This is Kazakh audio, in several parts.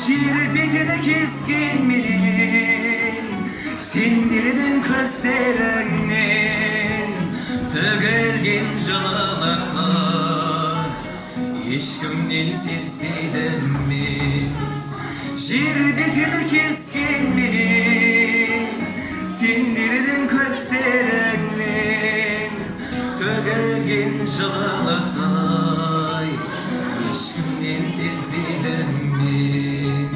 Şirbetine keskin bilin, sindirinin közlerinin tөгелген жылылықта ешкімнен сезбедім мен. Şirbetine keskin bilin, sindirinin közlerinin tөгелген жылылықта ешкімнен сезбедім мен.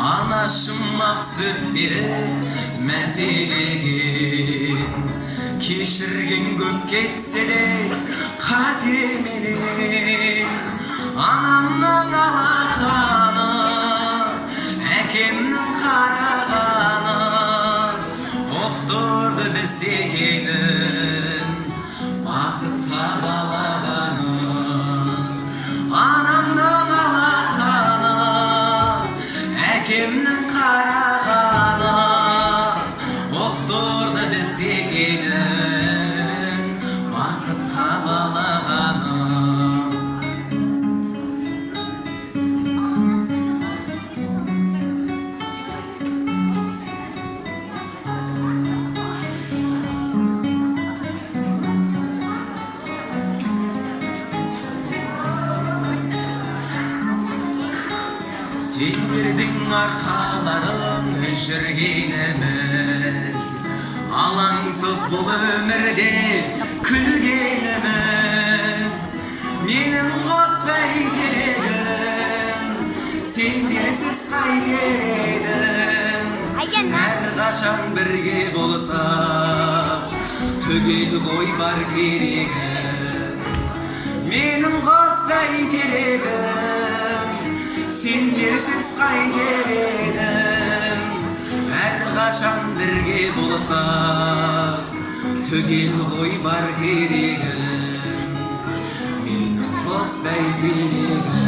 Anашым ақ сүт беріп мәпелеген, кешірген көп кетсе де қатеменен. Анамның алақаны, әкемнің қарағаны ұқтырды біз екенін бақытқа балағаны. Анамның алақаны, әкемнің қарағаны ұқтырды біз екенін бақытқа балағаны. Сендердің арқаларың жүргеніміз, алаңсыз бұл өмірде күлгеніміз. Менің қоспай керегім, сендерсіз қайтер едім. Әрқашан бірге болсақ, түгел ғой бар керегім. Менің қоспай керегім, сендерсіз қайтер едім. Әрқашан бірге болсақ, түгел ғой бар керегім. Менің қоспай керегім.